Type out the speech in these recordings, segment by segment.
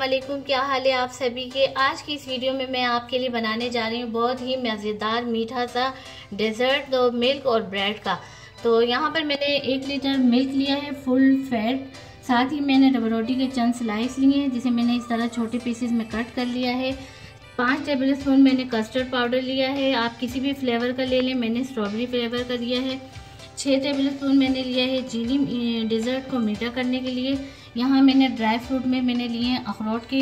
वालेकुम। क्या हाल है आप सभी के। आज की इस वीडियो में मैं आपके लिए बनाने जा रही हूँ बहुत ही मज़ेदार मीठा सा डेजर्ट, तो मिल्क और ब्रेड का। तो यहाँ पर मैंने 1 लीटर मिल्क लिया है फुल फैट। साथ ही मैंने डबल रोटी के चंद स्लाइस लिए हैं जिसे मैंने इस तरह छोटे पीसेस में कट कर लिया है। 5 टेबल स्पून मैंने कस्टर्ड पाउडर लिया है, आप किसी भी फ्लेवर का ले लें, मैंने स्ट्रॉबेरी फ्लेवर का लिया है। 6 टेबल स्पून मैंने लिया है चीनी डेजर्ट को मीठा करने के लिए। यहाँ मैंने ड्राई फ्रूट में मैंने लिए हैं अखरोट के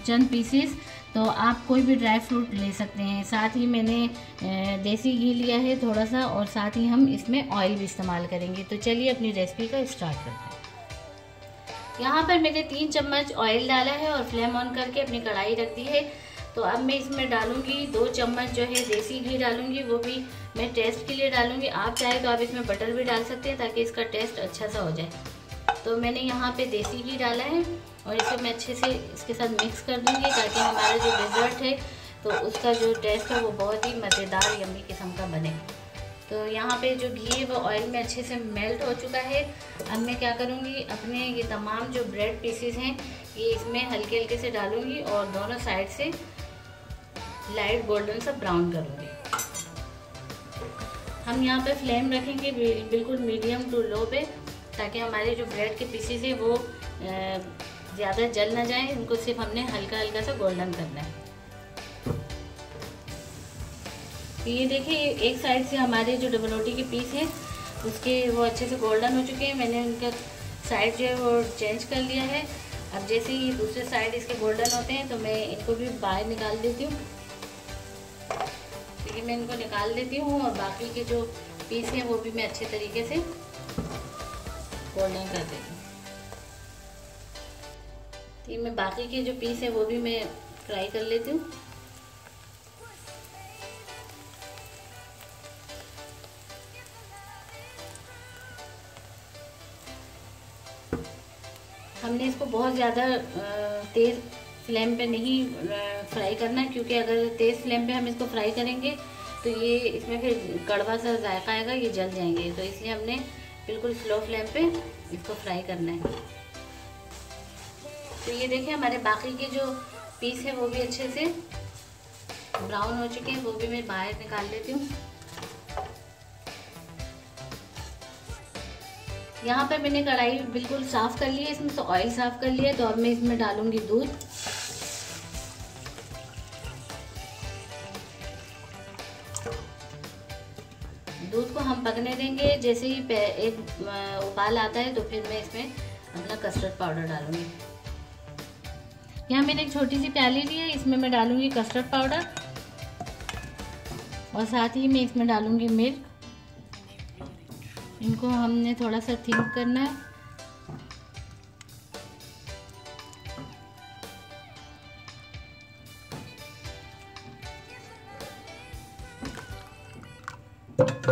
चंद पीसेस, तो आप कोई भी ड्राई फ्रूट ले सकते हैं। साथ ही मैंने देसी घी लिया है थोड़ा सा, और साथ ही हम इसमें ऑयल भी इस्तेमाल करेंगे। तो चलिए अपनी रेसिपी का स्टार्ट करते हैं। यहाँ पर मैंने 3 चम्मच ऑयल डाला है और फ्लेम ऑन करके अपनी कढ़ाई रख दी है। तो अब मैं इसमें डालूंगी 2 चम्मच जो है देसी घी डालूंगी, वो भी मैं टेस्ट के लिए डालूंगी। आप चाहे तो आप इसमें बटर भी डाल सकते हैं ताकि इसका टेस्ट अच्छा सा हो जाए। तो मैंने यहाँ पे देसी घी डाला है और इसे मैं अच्छे से इसके साथ मिक्स कर दूंगी ताकि हमारा जो डेजर्ट है तो उसका जो टेस्ट है वो बहुत ही मज़ेदार यम्मी किस्म का बने। तो यहाँ पे जो घी है वो ऑयल में अच्छे से मेल्ट हो चुका है। अब मैं क्या करूँगी, अपने ये तमाम जो ब्रेड पीसेस हैं ये इसमें हल्के हल्के से डालूँगी और दोनों साइड से लाइट गोल्डन सा ब्राउन करूँगी। हम यहाँ पे फ्लेम रखेंगे बिल्कुल मीडियम टू लो पे, ताकि हमारे जो ब्रेड के पीसेस हैं वो ज़्यादा जल ना जाए। इनको सिर्फ हमने हल्का हल्का सा गोल्डन करना है। तो ये देखिए एक साइड से हमारे जो डबल रोटी के पीस हैं उसके वो अच्छे से गोल्डन हो चुके हैं। मैंने उनका साइड जो है वो चेंज कर लिया है। अब जैसे ही दूसरे साइड इसके गोल्डन होते हैं तो मैं इनको भी बाहर निकाल देती हूँ। तो ये मैं इनको निकाल देती हूँ और बाकी के जो पीस हैं वो भी मैं अच्छे तरीके से गोल्डन कर देती हूँ। तो मैं बाकी के जो पीस है वो भी मैं फ्राई कर लेती हूँ। हमने इसको बहुत ज़्यादा तेज़ फ्लेम पे नहीं फ्राई करना, क्योंकि अगर तेज़ फ्लेम पे हम इसको फ्राई करेंगे तो ये इसमें फिर कड़वा सा जायका आएगा, ये जल जाएंगे। तो इसलिए हमने बिल्कुल स्लो फ्लेम पे इसको फ्राई करना है। तो ये देखिए हमारे बाकी के जो पीस है वो भी अच्छे से ब्राउन हो चुके हैं, वो भी मैं बाहर निकाल लेती हूँ। यहाँ पर मैंने कढ़ाई बिल्कुल साफ़ कर ली है, इसमें से ऑयल साफ़ कर लिया है। तो अब मैं इसमें डालूंगी दूध। दूध को हम पकने देंगे, जैसे ही एक उबाल आता है तो फिर मैं इसमें अपना कस्टर्ड पाउडर डालूंगी। यहाँ मैंने एक छोटी सी प्याली ली है, इसमें मैं डालूंगी कस्टर्ड पाउडर और साथ ही मैं इसमें डालूंगी मिल्क। इनको हमने थोड़ा सा थिक करना है।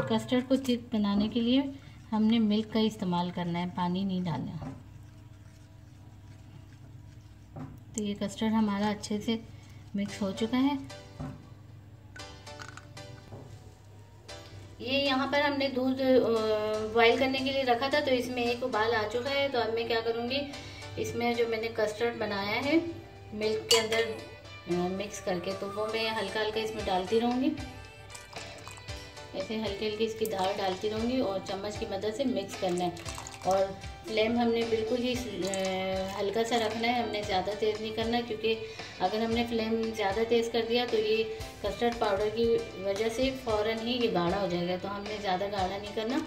कस्टर्ड को थिक बनाने के लिए हमने मिल्क का इस्तेमाल करना है, पानी नहीं डालना। तो ये कस्टर्ड हमारा अच्छे से मिक्स हो चुका है। ये यहाँ पर हमने दूध बॉईल करने के लिए रखा था, तो इसमें एक उबाल आ चुका है। तो अब मैं क्या करूँगी, इसमें जो मैंने कस्टर्ड बनाया है मिल्क के अंदर मिक्स करके, तो वो मैं हल्का हल्का इसमें डालती रहूँगी। ऐसे हल्के हल्के इसकी दाल डालती रहूँगी और चम्मच की मदद से मिक्स करना है। और फ्लेम हमने बिल्कुल ही हल्का सा रखना है, हमने ज़्यादा तेज़ नहीं करना, क्योंकि अगर हमने फ्लेम ज़्यादा तेज़ कर दिया तो ये कस्टर्ड पाउडर की वजह से फ़ौरन ही ये गाढ़ा हो जाएगा। तो हमने ज़्यादा गाढ़ा नहीं करना,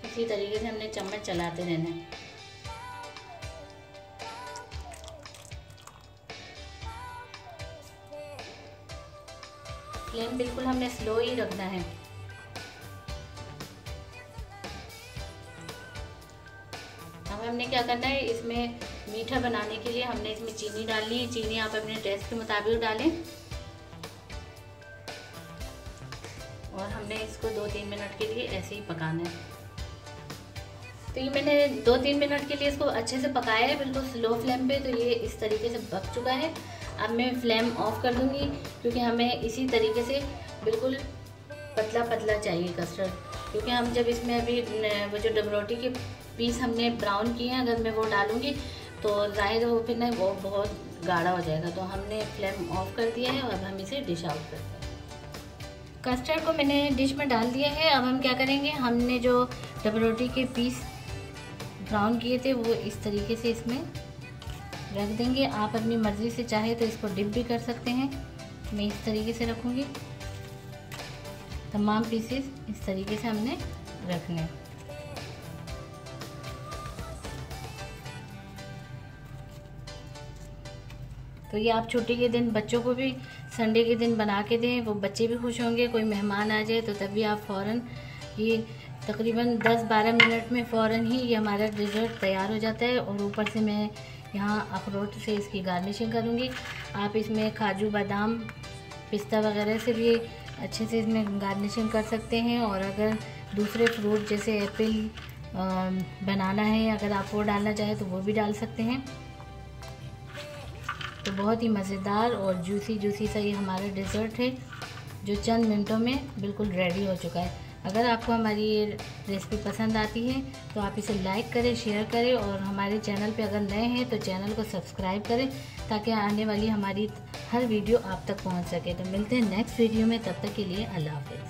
इसी तरीके से हमने चम्मच चलाते रहना है। फ्लेम बिल्कुल हमने स्लो ही रखना है। अब हमने क्या करना है, इसमें मीठा बनाने के लिए हमने इसमें चीनी डालनी है। चीनी आप अपने टेस्ट के मुताबिक डालें और हमने इसको 2-3 मिनट के लिए ऐसे ही पकाना है। तो ये मैंने 2-3 मिनट के लिए इसको अच्छे से पकाया है बिल्कुल स्लो फ्लेम पे। तो ये इस तरीके से पक चुका है। अब मैं फ्लेम ऑफ कर दूंगी, क्योंकि हमें इसी तरीके से बिल्कुल पतला पतला चाहिए कस्टर्ड, क्योंकि हम जब इसमें अभी वो जो डबरोटी के पीस हमने ब्राउन किए हैं, अगर मैं वो डालूँगी तो ज़ाहिर हो फिर ना वो बहुत गाढ़ा हो जाएगा। तो हमने फ्लेम ऑफ कर दिया है और अब हम इसे डिश आउट करते हैं। कस्टर्ड को मैंने डिश में डाल दिया है। अब हम क्या करेंगे, हमने जो डबरोटी के पीस ब्राउन किए थे वो इस तरीके से इसमें रख देंगे। आप अपनी मर्ज़ी से चाहे तो इसको डिप भी कर सकते हैं। मैं इस तरीके से रखूँगी। तमाम पीसेस इस तरीके से हमने रखने। तो ये आप छुट्टी के दिन बच्चों को भी संडे के दिन बना के दें, वो बच्चे भी खुश होंगे। कोई मेहमान आ जाए तो तभी आप फ़ौरन, ये तकरीबन 10-12 मिनट में फ़ौरन ही ये हमारा डिज़र्ट तैयार हो जाता है। और ऊपर से मैं यहाँ अखरोट से इसकी गार्निशिंग करूँगी। आप इसमें काजू, बादाम, पिस्ता वगैरह से भी अच्छे से इसमें गार्निशिंग कर सकते हैं। और अगर दूसरे फ्रूट जैसे एप्पल, बनाना है, अगर आप वो डालना चाहें तो वो भी डाल सकते हैं। तो बहुत ही मज़ेदार और जूसी सा ये हमारा डिज़र्ट है, जो चंद मिनटों में बिल्कुल रेडी हो चुका है। अगर आपको हमारी ये रेसिपी पसंद आती है तो आप इसे लाइक करें, शेयर करें, और हमारे चैनल पे अगर नए हैं तो चैनल को सब्सक्राइब करें, ताकि आने वाली हमारी हर वीडियो आप तक पहुंच सके। तो मिलते हैं नेक्स्ट वीडियो में, तब तक के लिए अल्लाह हाफ़िज़।